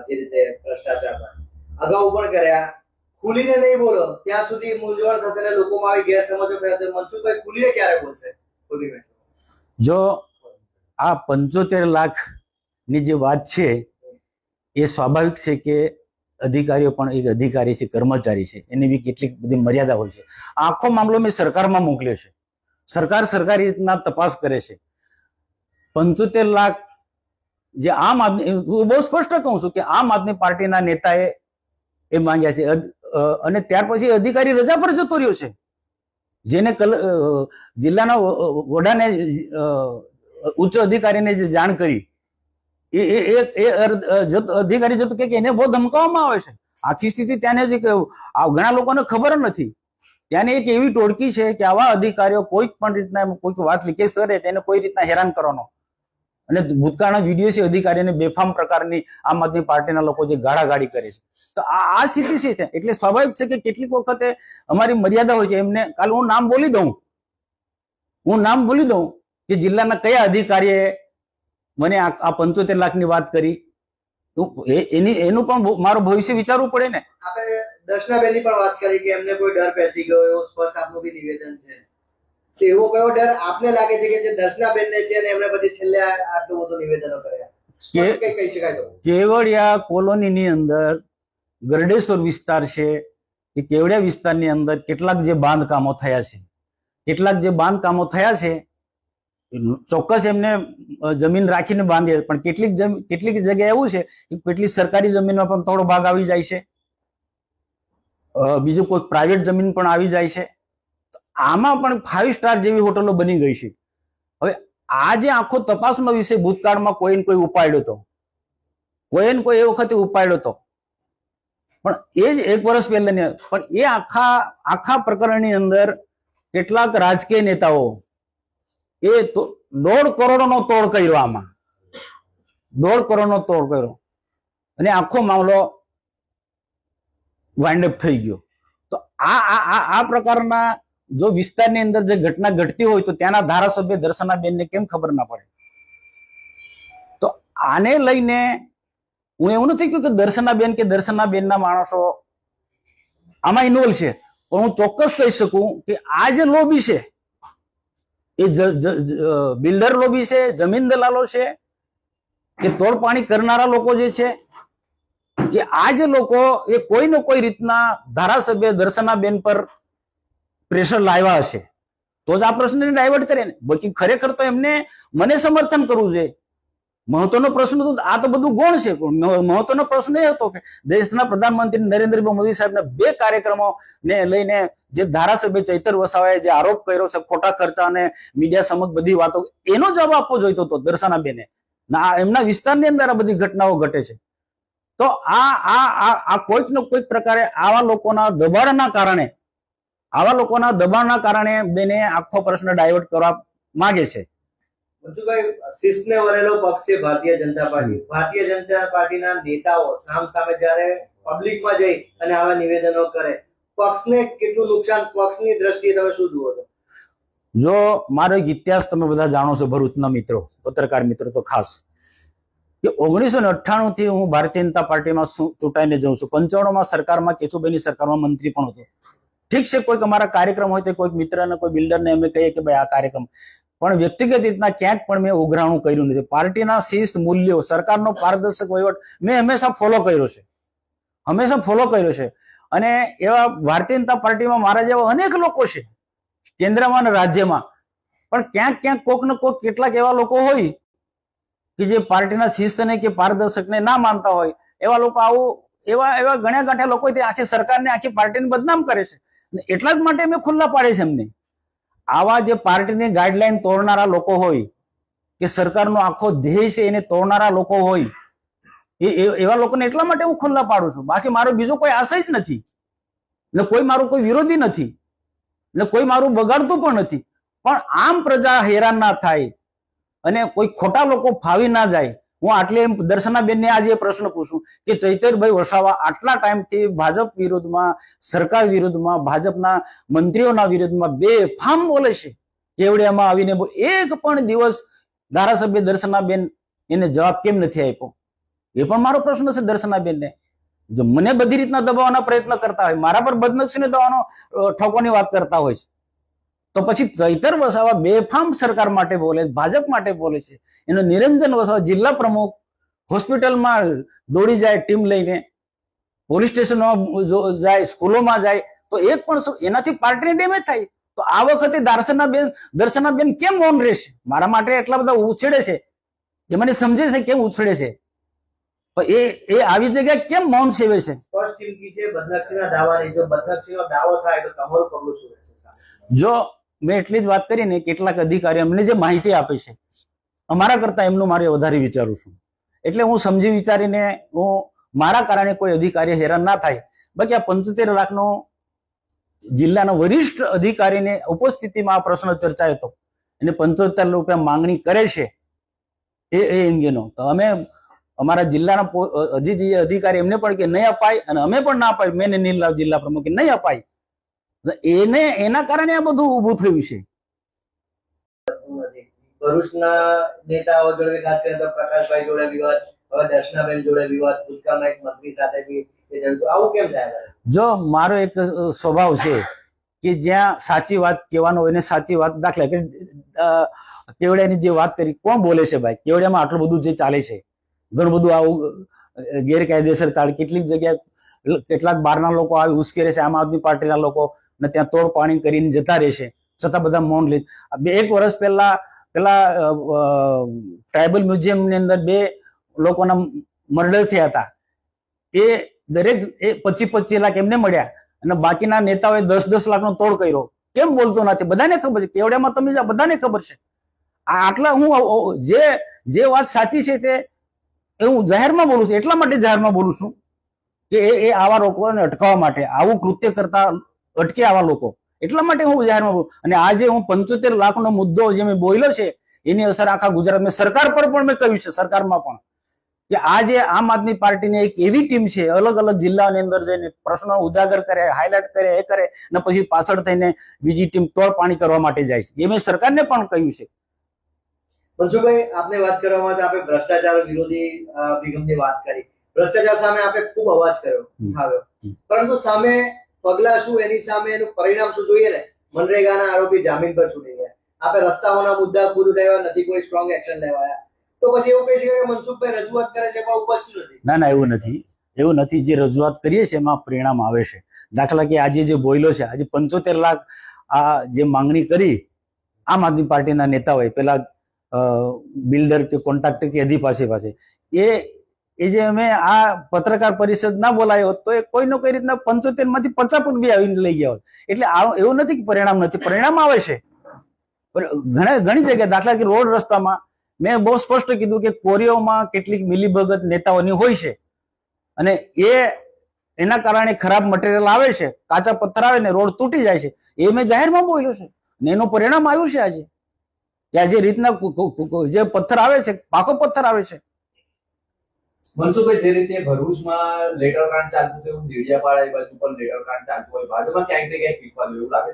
જે રીતે ભ્રષ્ટાચારમાં અગાઉ પણ કર્યા. ખુલીને નહીં બોલો ત્યાં સુધી મૂંઝવણ થશે ને લોકોમાં આવી ગેરસમજો ફેલાશે. મનસુખભાઈ ખુલીને ક્યારે બોલશે? ખુલીને જો આ 75 લાખ ની જે વાત છે એ સ્વાભાવિક છે કે અધિકારીઓ પણ એક અધિકારી છે, કર્મચારી છે, એની બી કેટલીક બધી મર્યાદા હોય છે. આખો મામલો મેં સરકારમાં મોકલ્યો છે. સરકાર સરકારી રીતના તપાસ કરે છે. 75 લાખ જે આમ આદમી, હું બહુ સ્પષ્ટ કહું છું કે આમ આદમી પાર્ટીના નેતાએ એ માંગ્યા છે અને ત્યાર પછી અધિકારી રજા પર જતો રહ્યો છે. જેને જિલ્લાના વડાને ઉચ્ચ અધિકારીને જે જાણ કરી એ અધિકારી જતો કે એને બહુ ધમકાવવામાં આવે છે. આખી સ્થિતિ ત્યાંને ઘણા લોકોને ખબર નથી. ત્યાંની એક એવી ટોળકી છે કે આવા અધિકારીઓ કોઈક પણ રીતના કોઈક વાત લીકેજ કરે તેને કોઈ રીતના હેરાન કરવાનો. અને ભૂતકાળના વિડીયો છે અધિકારીને બેફામ પ્રકારની આમ આદમી પાર્ટીના લોકો જે ગાળાગાળી કરે છે. તો આ સ્થિતિ છે. એટલે સ્વાભાવિક છે કે કેટલીક વખતે અમારી મર્યાદા હોય છે. એમને કાલે હું નામ બોલી દઉં કે જિલ્લાના કયા અધિકારીએ મને આ 75 લાખની વાત કરી. એનું પણ મારું ભવિષ્ય વિચારવું પડે ને. આપણે દર્શનાબેનની પણ વાત કરી કે એમને કોઈ ડર બેસી ગયો એવો સ્પષ્ટ આપનું બી નિવેદન છે. તો એવો કયો ડર આપને લાગે છે કે જે દર્શનાબેનને છે અને એમણે પછી છેલ્લે આટલું બધું નિવેદનો કર્યા? કહી શકાય તો કેવડિયા કોલોનીની અંદર ગરડેશ્વર વિસ્તાર છે કે કેવડિયા વિસ્તારની અંદર કેટલાક જે બાંધકામો થયા છે ચોક્કસ એમને જમીન રાખીને બાંધીએ, પણ કેટલીક જગ્યાએ એવું છે કે કેટલીક સરકારી જમીનમાં પણ થોડો ભાગ આવી જાય છે, બીજું કોઈ પ્રાઇવેટ જમીન પણ આવી જાય છે. આમાં પણ 5 સ્ટાર જેવી હોટલો બની ગઈ છે. હવે આ જે આખો તપાસનો વિષય ભૂતકાળમાં કોઈને કોઈ ઉપાડ્યો હતો, એ વખતે ઉપાડ્યો હતો, પણ એ જ 1 વર્ષ પહેલાની. પણ એ આખા પ્રકરણની અંદર કેટલાક રાજકીય નેતાઓ એ 1.5 કરોડનો તોડ કર્યો. આમાં 1.5 કરોડનો તોડ કર્યો અને આખો મામલો વાઇન્ડ અપ થઈ ગયો. તો આ પ્રકારના જો વિસ્તારની અંદર જે ઘટના ઘટતી હોય તો ત્યાંના ધારાસભ્ય દર્શનાબેનને કેમ ખબર ના પડે? તો આને લઈને હું એવું નથી કહ્યું કે દર્શનાબેનના માણસો આમાં ઇન્વોલ્વ છે, પણ હું ચોક્કસ કહી શકું કે આ જે લોબી છે એ બિલ્ડર લોબી છે, જમીન દલાલો છે કે તોડપાણી કરનારા લોકો જે છે કે આ જે લોકો એ કોઈ ને કોઈ રીતના ધારાસભ્ય દર્શનાબેન પર પ્રેશર લાવ્યા હશે તો જ આ પ્રશ્નને ડાયવર્ટ કરે ને. બાકી ખરેખર તો એમને મને સમર્થન કરવું જોઈએ. મહત્વનો પ્રશ્ન તો આ તો બધું ગૌણ છે, પણ મહત્વનો પ્રશ્ન એ હતો કે દેશના પ્રધાનમંત્રી નરેન્દ્રભાઈ મોદી સાહેબના 2 કાર્યક્રમો ને લઈને જે ધારાસભ્ય ચૈતર વસાવાએ જે આરોપ કર્યો છે ખોટા ખર્ચા અને મીડિયા સમક્ષ બધી વાતો, એનો જવાબ આપવો જોઈતો હતો દર્શનાબેને. એમના વિસ્તારની અંદર આ બધી ઘટનાઓ ઘટે છે. તો આ કોઈક ને કોઈક પ્રકારે આવા લોકોના દબાણના કારણે બેને આખો પ્રશ્ન ડાયવર્ટ કરવા માંગે છે. મનસુખભાઈ, શિસ્તને વરેલો પક્ષ છે ભારતીય જનતા પાર્ટી. ભારતીય જનતા પાર્ટીના નેતાઓ સામે જ્યારે પબ્લિકમાં જઈ અને આવા નિવેદનો કરે, પક્ષને કેટલું નુકસાન, પક્ષની દ્રષ્ટિએ તમે શું જુઓ છો? જો મારો એક ઇતિહાસ તમે બધા જાણો છો, ભરૂચના મિત્રો, પત્રકાર મિત્રો તો ખાસ, કે 1998 થી હું ભારતીય જનતા પાર્ટીમાં ચૂંટાઈને જઉં છું. 95 માં સરકારમાં, કેશુભાઈની સરકારમાં મંત્રી પણ હતો. ઠીક છે, કોઈક અમારા કાર્યક્રમ હોય તો કોઈક મિત્રને, કોઈ બિલ્ડરને અમે કહીએ કે ભાઈ આ કાર્યક્રમ, પણ વ્યક્તિગત રીતના ક્યાંક પણ મેં ઉઘરાણું કર્યું નથી. પાર્ટીના શિસ્ત, મૂલ્યો, સરકારનો પારદર્શક વહીવટ મેં હંમેશા ફોલો કર્યો છે. અને એવા ભારતીય જનતા પાર્ટીમાં મારા જેવા અનેક લોકો છે, કેન્દ્રમાં અને રાજ્યમાં, પણ ક્યાંક કોઈક ને કોઈક કેટલાક એવા લોકો હોય કે જે પાર્ટીના શિસ્તને કે પારદર્શકને ના માનતા હોય. એવા લોકો એવા ગણ્યા ગાંઠ્યા લોકો આખી સરકારને, આખી પાર્ટીને બદનામ કરે છે. એટલા જ માટે મેં ખુલ્લા પાડે છે એમને. આવા જે પાર્ટીની ગાઈડલાઈન તોડનારા લોકો હોય કે સરકારનો આખો ધ્યેય છે એને તોડનારા લોકો હોય, એવા લોકોને એટલા માટે હું ખુલ્લા પાડું છું. બાકી મારો બીજો કોઈ આશય જ નથી, ને મારું કોઈ વિરોધી નથી, ને કોઈ મારું બગાડતું પણ નથી. પણ આમ પ્રજા હેરાન ના થાય અને કોઈ ખોટા લોકો ફાવી ના જાય. હું આટલે દર્શનાબેનને આજે પ્રશ્ન પૂછું કે ચૈતરભાઈ વસાવા આટલા ટાઈમથી ભાજપ વિરુદ્ધમાં, સરકાર વિરુદ્ધમાં, ભાજપના મંત્રીઓના વિરુદ્ધમાં બેફામ બોલે છે. કેવડિયામાં આવીને એક પણ દિવસ ધારાસભ્ય દર્શનાબેન એને જવાબ કેમ નથી આપ્યો? એ પણ મારો પ્રશ્ન છે દર્શનાબેનને. જો મને બધી રીતના દબાવવાના પ્રયત્ન કરતા હોય, મારા પર બદનક્ષીને દવાનો ઠોકવાની વાત કરતા હોય છે, તો પછી ચૈતર વસાવા બેફામ સરકાર માટે બોલે, ભાજપ માટે બોલે છે. એનો નિરંજન વસાવા જિલ્લા પ્રમુખ હોસ્પિટલમાં દોડી જાય ટીમ લઈને, પોલીસ સ્ટેશનમાં જાય, સ્કૂલોમાં જાય, તો એક પણ એનાથી પાર્ટીને ડેમેજ થાય. તો આ વખતે દર્શનાબેન કેમ મૌન રહેશે? મારા માટે એટલા બધા ઉછેડે છે, એ મને સમજે છે કેમ ઉછળે છે, પણ એ આવી જગ્યાએ કેમ મૌન સેવે છે? સ્પષ્ટ ચીમકી છે બદનક્ષીના દાવાની. જો બદનક્ષીનો દાવો થાય તો તમારું પગલું શું રહેશે? જો મેં એટલી જ વાત કરી ને, કેટલાક અધિકારી અમને જે માહિતી આપે છે, અમારા કરતા એમનું મારે વધારે વિચારું છું. એટલે હું સમજી વિચારીને, હું મારા કારણે કોઈ અધિકારી હેરાન ના થાય. બાકી આ 75 લાખનો જિલ્લાના વરિષ્ઠ અધિકારીને ઉપસ્થિતિમાં આ પ્રશ્ન ચર્ચાયો હતો અને 75 રૂપિયા માંગણી કરે છે એ અંગેનો, તો અમે અમારા જિલ્લાના અધિકારી એમને પણ કે નહીં અપાય, અને અમે પણ ના અપાય, મેં નીલલાલ જિલ્લા પ્રમુખ નહીં અપાય. એના કારણે આ બધું ઊભું થયું છે. ભરૂચના નેતાઓ જોડે, ખાસ કરીને તો પ્રકાશભાઈ જોડે વિવાદ, હવે દર્શનાબેન જોડે વિવાદ, ભૂતકાળના એક મંત્રી સાથે બી આવું કેમ થાય? જો મારો એક સ્વભાવ છે કે જ્યાં સાચી વાત કહેવાનો હોય ને સાચી વાત, દાખલા કે કેવડિયાની જે વાત કરી, કોણ બોલે છે ભાઈ? કેવડિયામાં આટલું બધું જે ચાલે છે, ઘણું બધું આવું ગેરકાયદેસર તાળ, કેટલીક જગ્યાએ કેટલાક બહારના લોકો આવી ઉશ્કેરે છે, આમ આદમી પાર્ટીના લોકો, ને ત્યાં તોડ પાણી કરીને જતા રહેશે, છતાં બધા મૌન લે. 1 વર્ષ પહેલા ટ્રાઇબલ મ્યુઝિયમની અંદર 2 લોકોના મર્ડર થયા હતા. એ દરેક 25-25 લાખ એમને મળ્યા, અને બાકીના નેતાઓએ 10-10 લાખનો તોડ કર્યો. કેમ બોલતો નથી? બધાને ખબર છે, કેવડિયામાં તમે બધાને ખબર છે. આટલા હું જે વાત સાચી છે તે હું જાહેરમાં બોલું છું. એટલા માટે જાહેરમાં બોલું છું કે એ આવા લોકોને અટકાવવા માટે, આવું કૃત્ય કરતા અટકે આવા લોકો, એટલા માટે હું જાહેરમાં બોલું. અને આજે હું 75 લાખનો મુદ્દો જે મેં બોલ્યો છે, એની અસર આખા ગુજરાતમાં, સરકાર પર પણ મેં કહ્યું છે, સરકારમાં પણ, કે આજે આમ આદમી પાર્ટીની એક એવી ટીમ છે, અલગ અલગ જિલ્લાની અંદર જઈને પ્રશ્નો ઉજાગર કરે, હાઇલાઇટ કરે, એ કરે, અને પછી પાછળ થઈને બીજી ટીમ તોડ પાણી કરવા માટે જાય છે. એ મેં સરકારને પણ કહ્યું છે. મનસુખભાઈ, આપને વાત કરવામાં તો આપણે ભ્રષ્ટાચાર વિરોધી અભિગમની વાત કરી. ભ્રષ્ટાચાર સામે આપણે ખૂબ અવાજ આવ્યો, પરંતુ સામે પગલા શું, એની સામે એનું પરિણામ શું જોઈએ ને? મનરેગાના આરોપી જામીન પર છૂટી ગયા, આપણે રસ્તાઓના મુદ્દા પૂરું થયા નથી, કોઈ સ્ટ્રોંગ એક્શન લેવાયા, તો પછી એવું કહી શકાય કે મનસુખભાઈ રજૂઆત કરે છે પણ ઉપસ્થિત નથી? ના, એવું નથી. જે રજૂઆત કરીએ છીએ એમાં પરિણામ આવે છે. દાખલા કે આજે જે બોલ્યો છે, આજે 75 લાખ આ જે માંગણી કરી આમ આદમી પાર્ટીના નેતાઓએ, પેલા બિલ્ડર કે કોન્ટ્રાક્ટર કે અધિપાસે એ જે અમે આ પત્રકાર પરિષદ ના બોલાયો હોત, તો એ કોઈને કોઈ રીતના 75 માંથી 50 પણ બી આવીને લઈ ગયા હોત. એટલે એવું નથી કે પરિણામ નથી, પરિણામ આવે છે. ઘણી જગ્યાએ, દાખલા કે રોડ રસ્તામાં મેં બહુ સ્પષ્ટ કીધું કે કોરીઓમાં કેટલીક મિલીભગત નેતાઓની હોય છે, અને એના કારણે ખરાબ મટીરિયલ આવે છે, કાચા પથ્થર આવે ને રોડ તૂટી જાય છે. એ મેં જાહેરમાં બોલ્યો છે, ને એનું પરિણામ આવ્યું છે આજે, કે આ જે રીતના જે પથ્થર આવે છે, પાકો પથ્થર આવે છે. મનસુખભાઈ, જે રીતે ભરૂચમાં લેટર કાંડ ચાલતું હતું, એવું દેડિયાપાડા એ બાજુ પણ લેટર કાંડ ચાલતું હોય, ભાજપમાં ક્યાંક ને ક્યાંક પીકવાનું એવું લાગે?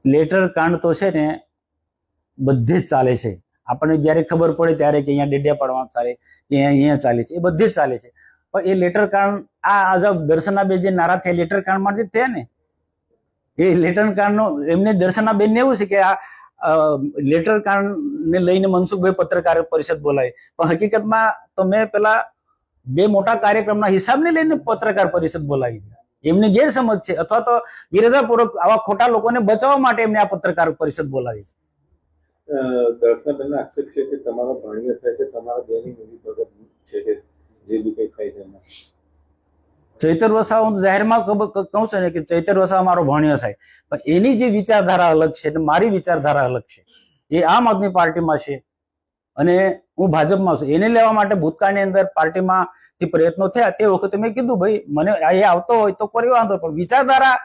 લેટર કાંડ તો છે ને બધે જ ચાલે છે. આપણને જયારે ખબર પડે ત્યારે કે અહીંયા ડેડિયાપાડામાં ચાલે, કે અહીંયા ચાલે છે, એ બધે જ ચાલે છે. પણ એ લેટર કાંડ, આ અજબ દર્શનાબેન જે નારાજ થયા લેટર કાંડ માટે થયા ને, એ લેટર કાંડ નો એમને દર્શનાબેન ને એવું છે કે આ લેટર કાંડ ને લઈને મનસુખભાઈ પત્રકાર પરિષદ બોલાવી, પણ હકીકતમાં તો મેં પેલા 2 મોટા કાર્યક્રમના હિસાબને લઈને પત્રકાર પરિષદ બોલાવી. એમની ગેરસમજ છે, અથવા તો વિરોધાપૂર્વક આવા ખોટા લોકોને બચાવવા માટે એમને આ પત્રકાર પરિષદ બોલાવી છે. દર્શનાબેનનો આક્ષેપ છે કે તમારો ભાણિયો થાય છે, તમારા બેની મિલીભગત છે કે જે બી કઈ થાય છે એમાં. ચૈતર વસાવા, હું જાહેરમાં કહું છું ને કે ચૈતર વસાવા મારો ભાણિયો થાય, પણ એની જે વિચારધારા અલગ છે ને મારી વિચારધારા અલગ છે. એ આમ આદમી પાર્ટીમાં છે અને હું ભાજપમાં છું. એને લેવા માટે ભૂતકાળની અંદર પાર્ટીમાં પ્રયત્નો થયા, તે વખતે મેં કીધું ભાઈ મને એ આવતો હોય તો કરી વાંધો, પણ વિચારધારા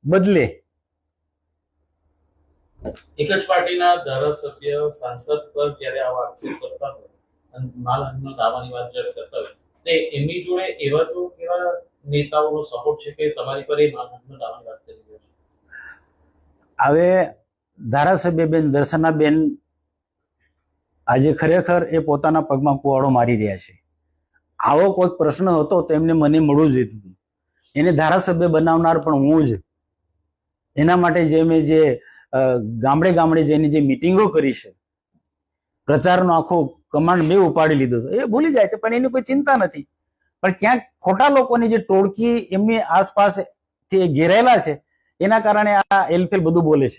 બદલે. એક જ પાર્ટીના ધારાસભ્ય સાંસદ પર જ્યારે આવા આક્ષેપ કરતા હોય અને માનહાનિના દાવાની વાત જ્યારે કરતા હોય, તે એમની જોડે એવા તો કેવા નેતાઓનો સપોર્ટ છે કે તમારી પર એ માનહાનિના દાવાની વાત કરી રહ્યા છે? હવે ધારાસભ્ય બેન દર્શનાબેન આજે ખરેખર એ પોતાના પગમાં કુવાડો મારી રહ્યા છે. આવો કોઈક પ્રશ્ન હતો તો એમને મને મળવું જોઈતું હતું. એને ધારાસભ્ય બનાવનાર પણ હું જ. એના માટે જે મેં જે ગામડે ગામડે જઈને જે મિટિંગો કરી છે, પ્રચારનો આખો કમાન્ડ મેં ઉપાડી લીધો હતો. એ ભૂલી જાય છે પણ એની કોઈ ચિંતા નથી. પણ ક્યાંક ખોટા લોકોની જે ટોળકી એમની આસપાસ ઘેરાયેલા છે એના કારણે આ એલફેલ બધું બોલે છે.